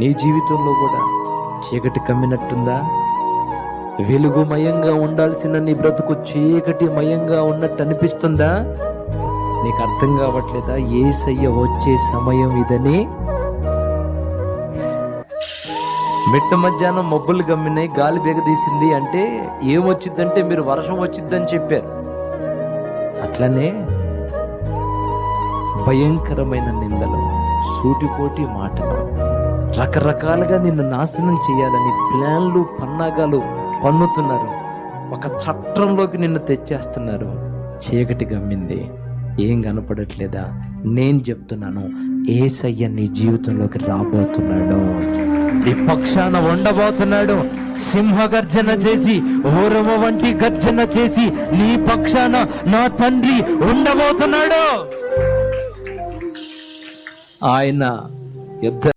నీ జీవితంలో కూడా చీకటి కమ్మినట్టుందా? వెలుగుమయంగా ఉండాల్సిన నీ బ్రతుకు చీకటి మయంగా ఉన్నట్టు అనిపిస్తుందా? నీకు అర్థం కావట్లేదా? యేసయ్య వచ్చే సమయం ఇదని. మిట్ట మధ్యాహ్నం మబ్బులు గమ్మినాయి, గాలి బెగదీసింది అంటే ఏమొచ్చిద్దంటే మీరు వర్షం వచ్చిద్దని చెప్పారు. అట్లనే భయంకరమైన నిందలు, సూటిపోటి మాటలు, రకరకాలుగా నిన్ను నాశనం చేయాలని ప్లాన్లు పన్నాగాలు పన్నుతున్నారు. ఒక చట్రంలోకి నిన్ను తెచ్చేస్తున్నారు. చీకటి గమ్మింది, ఏం కనపడట్లేదా? నేను చెప్తున్నాను, యేసయ్య నీ జీవితంలోకి రాబోతున్నాడు, నీ పక్షాన ఉండబోతున్నాడు. సింహగర్జన చేసి, ఊరవ వంటి గర్జన చేసి నీ పక్షాన నా తండ్రి ఉండబోతున్నాడు. ఆయన యుద్ధ